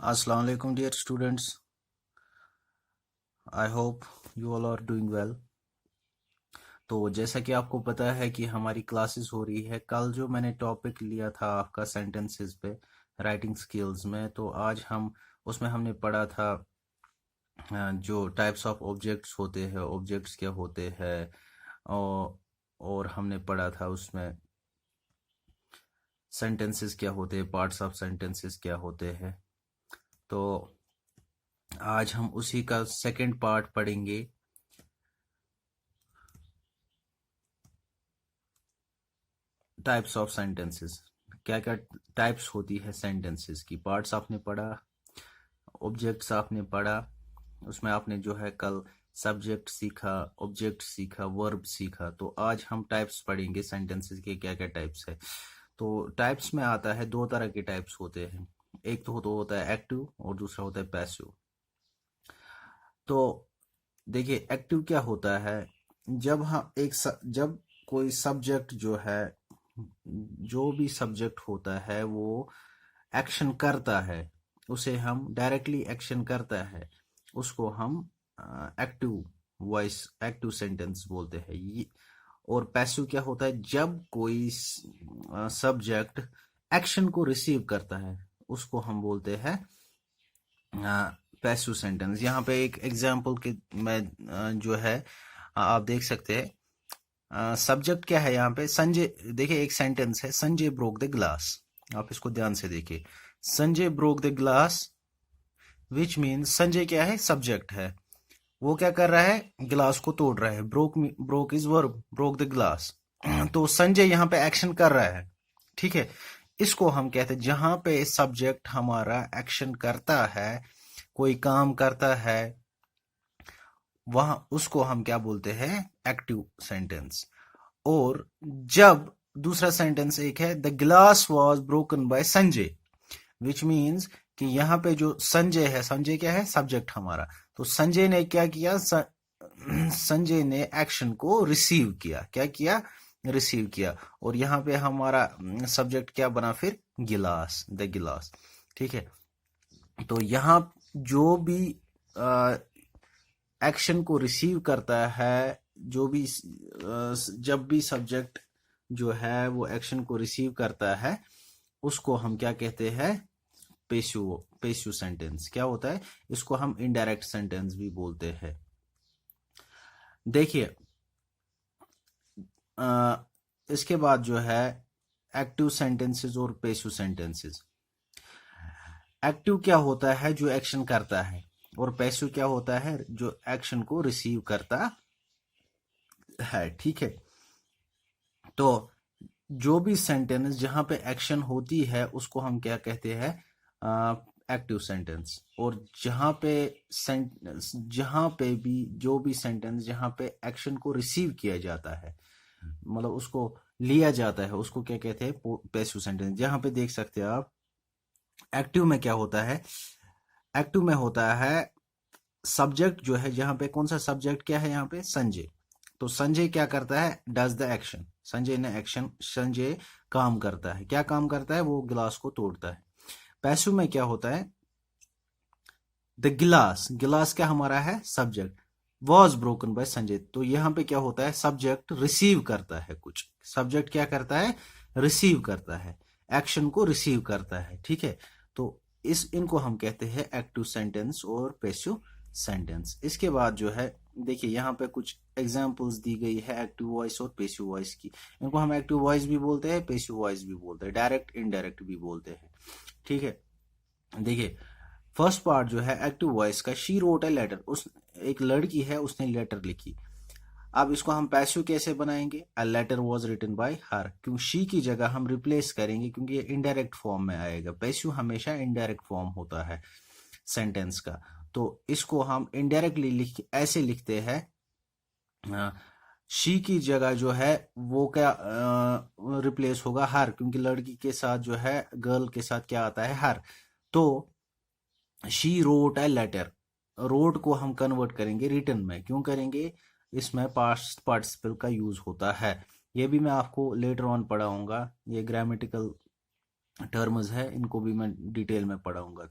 Assalamu alaikum dear students. I hope you all are doing well. तो जैसा कि आपको पता है कि हमारी क्लासेस हो रही है। कल जो मैंने टॉपिक लिया था आपका सेंटेंसेस पे राइटिंग स्किल्स में, तो आज हम उसमें हमने पढ़ा था जो टाइप्स ऑफ ऑब्जेक्ट्स होते हैं, ऑब्जेक्ट्स क्या होते हैं, और हमने पढ़ा था उसमें सेंटेंसेस क्या होते हैं, पार्ट्स ऑफ सेंटेंसेस क्या होते हैं। तो आज हम उसी का सेकंड पार्ट पढ़ेंगे। टाइप्स ऑफ सेंटेंसेस, क्या क्या टाइप्स होती है सेंटेंसेस की। पार्ट्स आपने पढ़ा, ऑब्जेक्ट्स आपने पढ़ा, उसमें आपने जो है कल सब्जेक्ट सीखा, ऑब्जेक्ट सीखा, वर्ब सीखा। तो आज हम टाइप्स पढ़ेंगे सेंटेंसेस के, क्या क्या टाइप्स है। तो टाइप्स में आता है, दो तरह के टाइप्स होते हैं। एक तो होता है एक्टिव और दूसरा होता है पैसिव। तो देखिए, एक्टिव क्या होता है, जब हम जब कोई सब्जेक्ट जो है, जो भी सब्जेक्ट होता है वो एक्शन करता है, उसे हम डायरेक्टली एक्शन करता है, उसको हम एक्टिव वॉइस, एक्टिव सेंटेंस बोलते हैं ये। और पैसिव क्या होता है, जब कोई सब्जेक्ट एक्शन को रिसीव करता है, उसको हम बोलते हैं पैसिव सेंटेंस। यहाँ पे एक एग्जांपल के मैं जो है आप देख सकते हैं। सब्जेक्ट क्या है यहाँ पे, संजय। देखिए, एक सेंटेंस है, संजय ब्रोक द ग्लास। आप इसको ध्यान से देखिए, Sanjay broke the glass, which means Sanjay क्या है, सब्जेक्ट है। वो क्या कर रहा है, गिलास को तोड़ रहा है। Broke, broke is verb, broke the glass. तो संजय यहाँ पे एक्शन कर रहा है, ठीक है। इसको हम कहते हैं, जहां पे सब्जेक्ट हमारा एक्शन करता है, कोई काम करता है, वहां उसको हम क्या बोलते हैं, एक्टिव सेंटेंस। और जब दूसरा सेंटेंस एक है, the glass was broken by Sanjay, which means कि यहाँ पे जो संजय है, संजय क्या है, सब्जेक्ट हमारा। तो संजय ने क्या किया, संजय ने एक्शन को रिसीव किया। क्या किया, रिसीव किया। और यहाँ पे हमारा सब्जेक्ट क्या बना फिर, गिलास, द गिलास, ठीक है। तो यहाँ जो भी एक्शन को रिसीव करता है, जो भी जब भी सब्जेक्ट जो है वो एक्शन को रिसीव करता है, उसको हम क्या कहते हैं, पेशु, पेशु सेंटेंस। क्या होता है, इसको हम इनडायरेक्ट सेंटेंस भी बोलते हैं। देखिए, इसके बाद जो है एक्टिव सेंटेंसेस और पेशु सेंटेंसेस। एक्टिव क्या होता है, जो एक्शन करता है, और पैसिव क्या होता है, जो एक्शन को रिसीव करता है, ठीक है। तो जो भी सेंटेंस जहां पे एक्शन होती है, उसको हम क्या कहते हैं, एक्टिव सेंटेंस। और जहां पे भी जो भी सेंटेंस जहां पे एक्शन को रिसीव किया जाता है, मतलब उसको लिया जाता है, उसको क्या कहते हैं, पैसिव सेंटेंस। जहां पे देख सकते हैं आप, एक्टिव में क्या होता है, एक्टिव में होता है सब्जेक्ट जो है, जहां पे कौन सा सब्जेक्ट क्या है, यहाँ पे संजय। तो संजय क्या करता है, डज द एक्शन, संजय ने एक्शन, संजय काम करता है। क्या काम करता है, वो गिलास को तोड़ता है। पैसिव में क्या होता है, द गिलास, गिलास क्या हमारा है, subject, was broken by Sanjay. तो यहाँ पे क्या होता है, सब्जेक्ट रिसीव करता है कुछ, सब्जेक्ट क्या करता है, रिसीव करता है, एक्शन को रिसीव करता है, ठीक है। तो इनको हम कहते हैं एक्टिव सेंटेंस और पैसिव सेंटेंस। इसके बाद जो है, देखिए यहाँ पे कुछ एग्जांपल्स दी गई है एक्टिव वॉइस और पैसिव वॉइस की। इनको हम एक्टिव वॉइस भी बोलते हैं, पैसिव वॉइस भी बोलते हैं, डायरेक्ट इनडायरेक्ट भी बोलते हैं, ठीक है। देखिए, फर्स्ट पार्ट जो है एक्टिव वॉइस का, शी रोट ए लेटर, उस एक लड़की है, उसने लेटर लिखी। अब इसको हम पैसिव कैसे बनाएंगे, a letter was written by her, क्यों शी की जगह हम रिप्लेस करेंगे, क्योंकि ये इनडायरेक्ट फॉर्म में आएगा। पैसिव हमेशा इनडायरेक्ट फॉर्म होता है सेंटेंस का। तो इसको हम इनडायरेक्टली ऐसे लिखते हैं, शी की जगह जो है वो क्या रिप्लेस होगा, हर, क्योंकि लड़की के साथ जो है, गर्ल के साथ क्या आता है, हर। तो she wrote a letter, wrote को हम कन्वर्ट करेंगे रिटन में। क्यों करेंगे, इसमें पास्ट पार्टिसिपल का यूज होता है। ये भी मैं आपको लेटर ऑन पढ़ाऊंगा, ये ग्रामेटिकल टर्म्स है, इनको भी मैं डिटेल में पढ़ाऊंगा।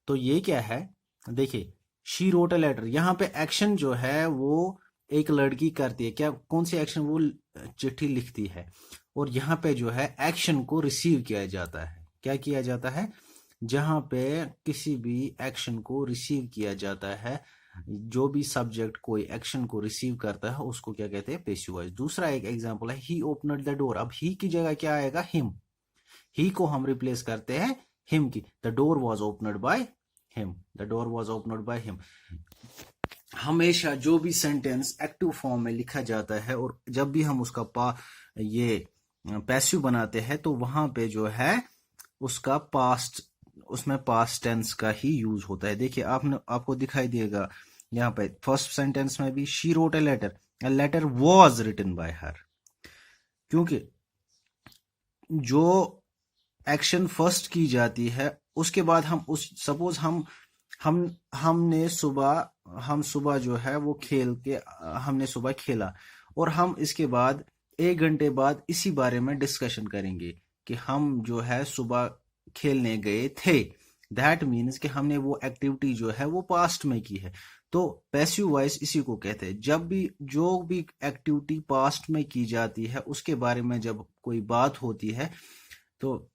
तो ये क्या है, देखिए शी रोट अ लेटर, यहाँ पे एक्शन जो है वो एक लड़की करती है, क्या कौन सी एक्शन, वो चिट्ठी लिखती है। और यहाँ पे जो है एक्शन को रिसीव किया जाता है, क्या किया जाता है, जहाँ पे किसी भी एक्शन को रिसीव किया जाता है, जो भी सब्जेक्ट कोई एक्शन को रिसीव करता है उसको क्या कहते हैं, पेसिव वॉइस। दूसरा एक एग्जांपल है, ही ओपनड द डोर, अब ही की जगह क्या आएगा, हिम, ही को हम रिप्लेस करते हैं हिम की, the door was opened by him, the door was opened by him. हमेशा जो भी सेंटेंस एक्टिव फॉर्म में लिखा जाता है और जब भी हम उसका ये पैसिव बनाते हैं तो वहां पे जो है उसका पास्ट, उसमें पास्ट टेंस का ही यूज होता है। देखिए आपको दिखाई देगा यहाँ पे फर्स्ट सेंटेंस में भी, she wrote a letter was written by her, क्योंकि जो एक्शन फर्स्ट की जाती है उसके बाद हम उस सपोज हमने सुबह जो है वो हमने सुबह खेला, और हम इसके बाद 1 घंटे बाद इसी बारे में डिस्कशन करेंगे कि हम जो है सुबह खेलने गए थे। दैट मीन्स कि हमने वो एक्टिविटी जो है वो पास्ट में की है। तो पैसिव वॉइस इसी को कहते हैं, जब भी जो भी एक्टिविटी पास्ट में की जाती है उसके बारे में जब कोई बात होती है तो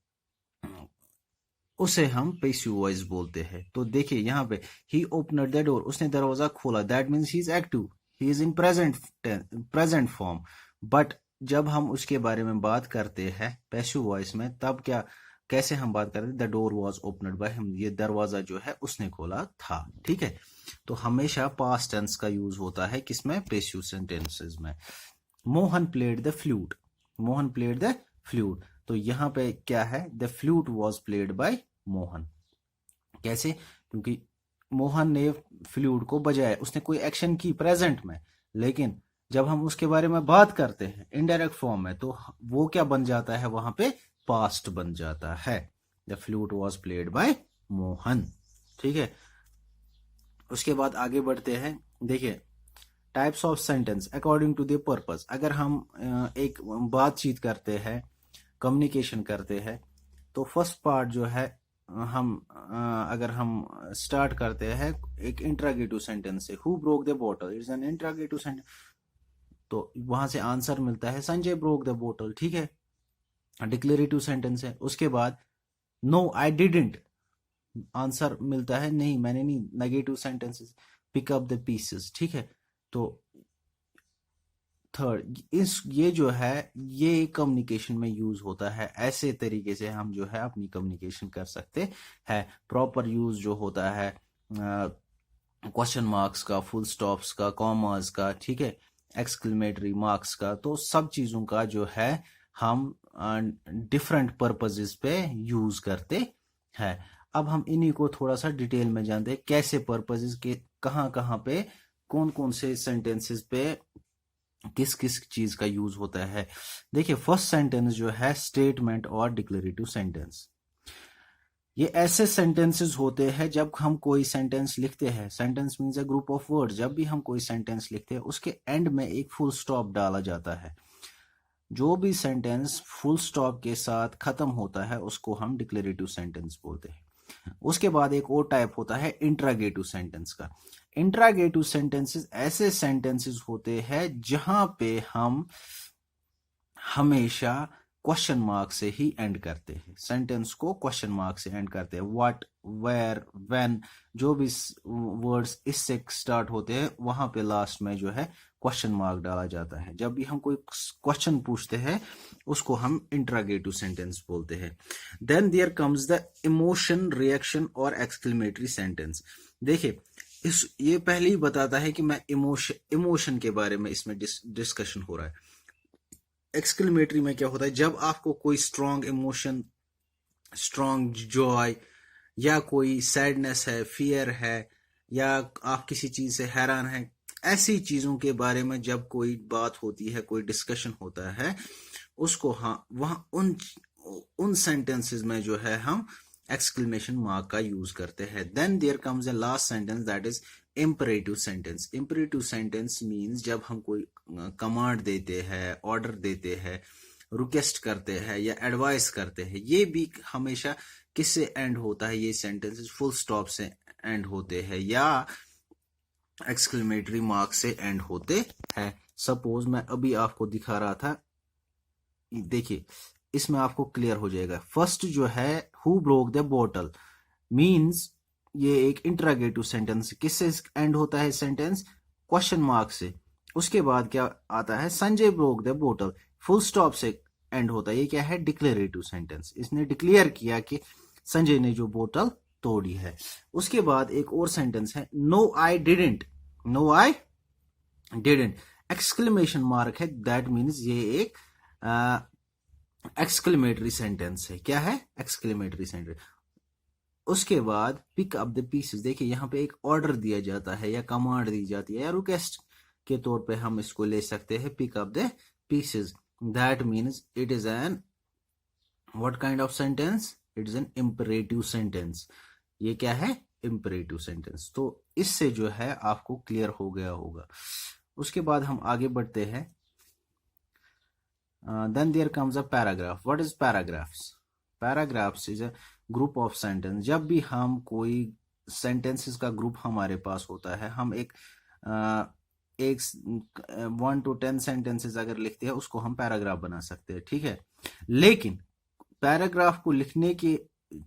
उसे हम पैसिव वॉइस बोलते हैं। तो देखिए यहाँ पे, ही ओपनड द डोर, उसने दरवाजा खोला, that means he is active, he is in present form. But जब हम उसके बारे में बात करते हैं पैसिव वॉइस में, तब क्या, कैसे हम बात करते हैं, the door was opened by him, ये दरवाजा जो है उसने खोला था। ठीक है, तो हमेशा पास्ट टेंस का यूज होता है किसमें, पैसिव सेंटेंसेस में। Mohan played the flute, Mohan played the flute, तो यहाँ पे क्या है, the flute was played by Mohan. कैसे, क्योंकि मोहन ने फ्लूट को बजाया, उसने कोई एक्शन की प्रेजेंट में, लेकिन जब हम उसके बारे में बात करते हैं इनडायरेक्ट फॉर्म में तो वो क्या बन जाता है, वहां पे पास्ट बन जाता है, the flute was played by Mohan. ठीक है, उसके बाद आगे बढ़ते हैं। देखिए types of sentence according to the purpose, अगर हम एक बातचीत करते हैं, कम्युनिकेशन करते हैं, तो फर्स्ट पार्ट जो है अगर हम स्टार्ट करते हैं एक इंट्रागेटिव सेंटेंस से, हु ब्रोक द बोतल, इट्स एन इंट्रागेटिव सेंटेंस, तो वहां से आंसर मिलता है संजय ब्रोक द बोतल। ठीक है, डिक्लेरेटिव सेंटेंस है। उसके बाद नो आई डिडंट, आंसर मिलता है नहीं मैंने नहीं, negative sentences, pick up the pieces. ठीक है, तो थर्ड, ये जो है ये कम्युनिकेशन में यूज होता है, ऐसे तरीके से हम जो है अपनी कम्युनिकेशन कर सकते हैं। प्रॉपर यूज जो होता है क्वेश्चन मार्क्स का, फुल स्टॉप्स का, कॉमास का, ठीक है, एक्सक्लेमेटरी मार्क्स का, तो सब चीजों का जो है हम डिफरेंट पर्पजेस पे यूज करते हैं। अब हम इन्हीं को थोड़ा सा डिटेल में जानते हैं, कैसे पर्पजेस के, कहाँ कहाँ पे, कौन कौन से सेंटेंसेस पे किस किस चीज का यूज होता है। देखिए फर्स्ट सेंटेंस जो है स्टेटमेंट और डिक्लेरेटिव सेंटेंस, ये ऐसे सेंटेंसेस होते हैं जब हम कोई सेंटेंस लिखते हैं, sentence means a group of words, जब भी हम कोई सेंटेंस लिखते हैं उसके एंड में एक फुल स्टॉप डाला जाता है। जो भी सेंटेंस फुल स्टॉप के साथ खत्म होता है उसको हम डिक्लेरेटिव सेंटेंस बोलते हैं। उसके बाद एक और टाइप होता है इंट्रागेटिव सेंटेंस का। इंट्रागेटिव सेंटेंसेस ऐसे सेंटेंसेस होते हैं जहां पे हम हमेशा क्वेश्चन मार्क से ही एंड करते हैं, सेंटेंस को क्वेश्चन मार्क से एंड करते हैं। व्हाट, वेयर, व्हेन, जो भी वर्ड्स इससे स्टार्ट होते हैं वहां पे लास्ट में जो है क्वेश्चन मार्क डाला जाता है। जब भी हम कोई क्वेश्चन पूछते हैं उसको हम इंट्रागेटिव सेंटेंस बोलते हैं। Then there comes the emotion, reaction और एक्सक्लेमेटरी सेंटेंस। देखिए ये पहले ही बताता है कि मैं इमोशन के बारे में इसमें डिस्कशन हो रहा है। एक्सक्लेमेटरी में क्या होता है, जब आपको कोई स्ट्रॉन्ग इमोशन, स्ट्रॉन्ग जॉय या कोई सैडनेस है, फियर है, या आप किसी चीज से हैरान हैं, ऐसी चीजों के बारे में जब कोई बात होती है, कोई डिस्कशन होता है, उसको हाँ वहां उन सेंटेंसेस में जो है हम एक्सक्लेमेशन मार्क का यूज करते हैं। Then there comes a last sentence that is imperative sentence. Imperative sentence means जब हम कोई कमांड देते हैं, ऑर्डर देते हैं, रिक्वेस्ट करते हैं या एडवाइस करते हैं, ये भी हमेशा किससे एंड होता है? ये सेंटेंसेस फुल स्टॉप से एंड होते हैं या एक्सक्लेमेटरी मार्क से एंड होते हैं। सपोज मैं अभी आपको दिखा रहा था, देखिए इसमें आपको क्लियर हो जाएगा। फर्स्ट जो है who broke the bottle means ये एक इंटरोगेटिव सेंटेंस, किससे एंड होता है सेंटेंस? क्वेश्चन मार्क से। उसके बाद क्या आता है? Sanjay broke the bottle, full stop से एंड होता है। ये क्या है? डिक्लेरेटिव सेंटेंस, इसने डिक्लेयर किया कि संजय ने जो बोतल तोड़ी है। उसके बाद एक और सेंटेंस है no I didn't, no I didn't, exclamation mark है, दैट मीन्स ये एक एक्सक्लेमेटरी सेंटेंस है। क्या है? Exclamatory sentence. उसके बाद पिक अप द पीसेस, देखिए यहाँ पे एक ऑर्डर दिया जाता है या कमांड दी जाती है या रिक्वेस्ट के तौर पे हम इसको ले सकते हैं, pick up the pieces, that means it is an what kind of sentence? It is an imperative sentence. ये क्या है? Imperative sentence. तो इससे जो है आपको क्लियर हो गया होगा। उसके बाद हम आगे बढ़ते हैं। Then there comes a paragraph. What is paragraphs? Paragraphs is a group of sentence. जब भी हम कोई सेंटेंसेस का ग्रुप हमारे पास होता है, हम एक 1 to 10 सेंटेंसेस अगर लिखते हैं उसको हम पैराग्राफ बना सकते हैं, ठीक है। लेकिन पैराग्राफ को लिखने के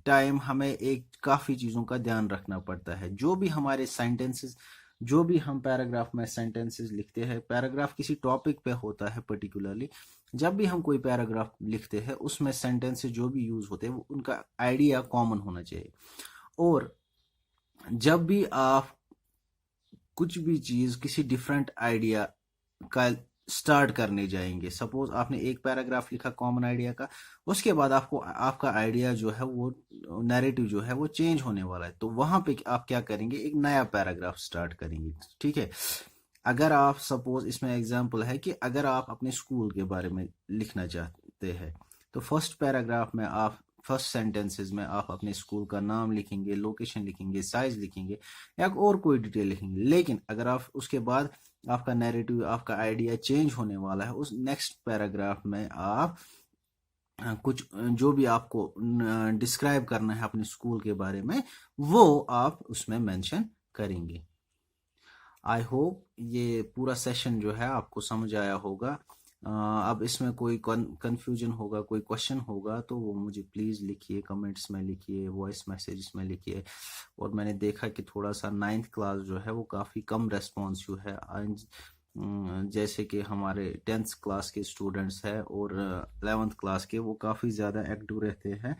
टाइम हमें एक काफी चीजों का ध्यान रखना पड़ता है। जो भी हमारे सेंटेंसेस, जो भी हम पैराग्राफ में सेंटेंसेस लिखते हैं, पैराग्राफ किसी टॉपिक पे होता है पर्टिकुलरली। जब भी हम कोई पैराग्राफ लिखते हैं उसमें सेंटेंसेस जो भी यूज होते हैं वो उनका आइडिया कॉमन होना चाहिए। और जब भी आप कुछ भी चीज किसी डिफरेंट आइडिया का स्टार्ट करने जाएंगे, सपोज आपने एक पैराग्राफ लिखा कॉमन आइडिया का, उसके बाद आपको आपका आइडिया जो है वो नैरेटिव जो है वो चेंज होने वाला है, तो वहां पे आप क्या करेंगे? एक नया पैराग्राफ स्टार्ट करेंगे, ठीक है। अगर आप सपोज, इसमें एग्जांपल है कि अगर आप अपने स्कूल के बारे में लिखना चाहते हैं तो फर्स्ट पैराग्राफ में आप, फर्स्ट सेंटेंसेस में आप अपने स्कूल का नाम लिखेंगे, लोकेशन लिखेंगे, साइज लिखेंगे या और कोई डिटेल लिखेंगे। लेकिन अगर आप उसके बाद आपका नैरेटिव, आपका आइडिया चेंज होने वाला है, उस नेक्स्ट पैराग्राफ में आप कुछ जो भी आपको डिस्क्राइब करना है अपने स्कूल के बारे में वो आप उसमें मेंशन करेंगे। आई होप ये पूरा सेशन जो है आपको समझ आया होगा। अब इसमें कोई कंफ्यूजन होगा, कोई क्वेश्चन होगा तो वो मुझे प्लीज़ लिखिए, कमेंट्स में लिखिए, वॉइस मैसेज में लिखिए। और मैंने देखा कि थोड़ा सा 9th क्लास जो है वो काफ़ी कम रेस्पॉन्सिव है, जैसे कि हमारे 10th क्लास के स्टूडेंट्स हैं और 11th क्लास के, वो काफ़ी ज़्यादा एक्टिव रहते हैं,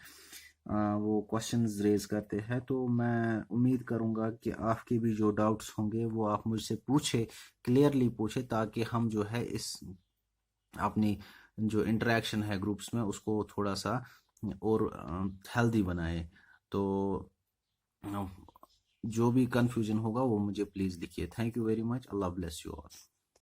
वो क्वेश्चंस रेज करते हैं। तो मैं उम्मीद करूंगा कि आपके भी जो डाउट्स होंगे वो आप मुझसे पूछे, क्लियरली पूछे, ताकि हम जो है इस अपनी जो इंटरेक्शन है ग्रुप्स में उसको थोड़ा सा और हेल्दी बनाए। तो जो भी कंफ्यूजन होगा वो मुझे प्लीज़ लिखिए। Thank you very much. Allah bless you all.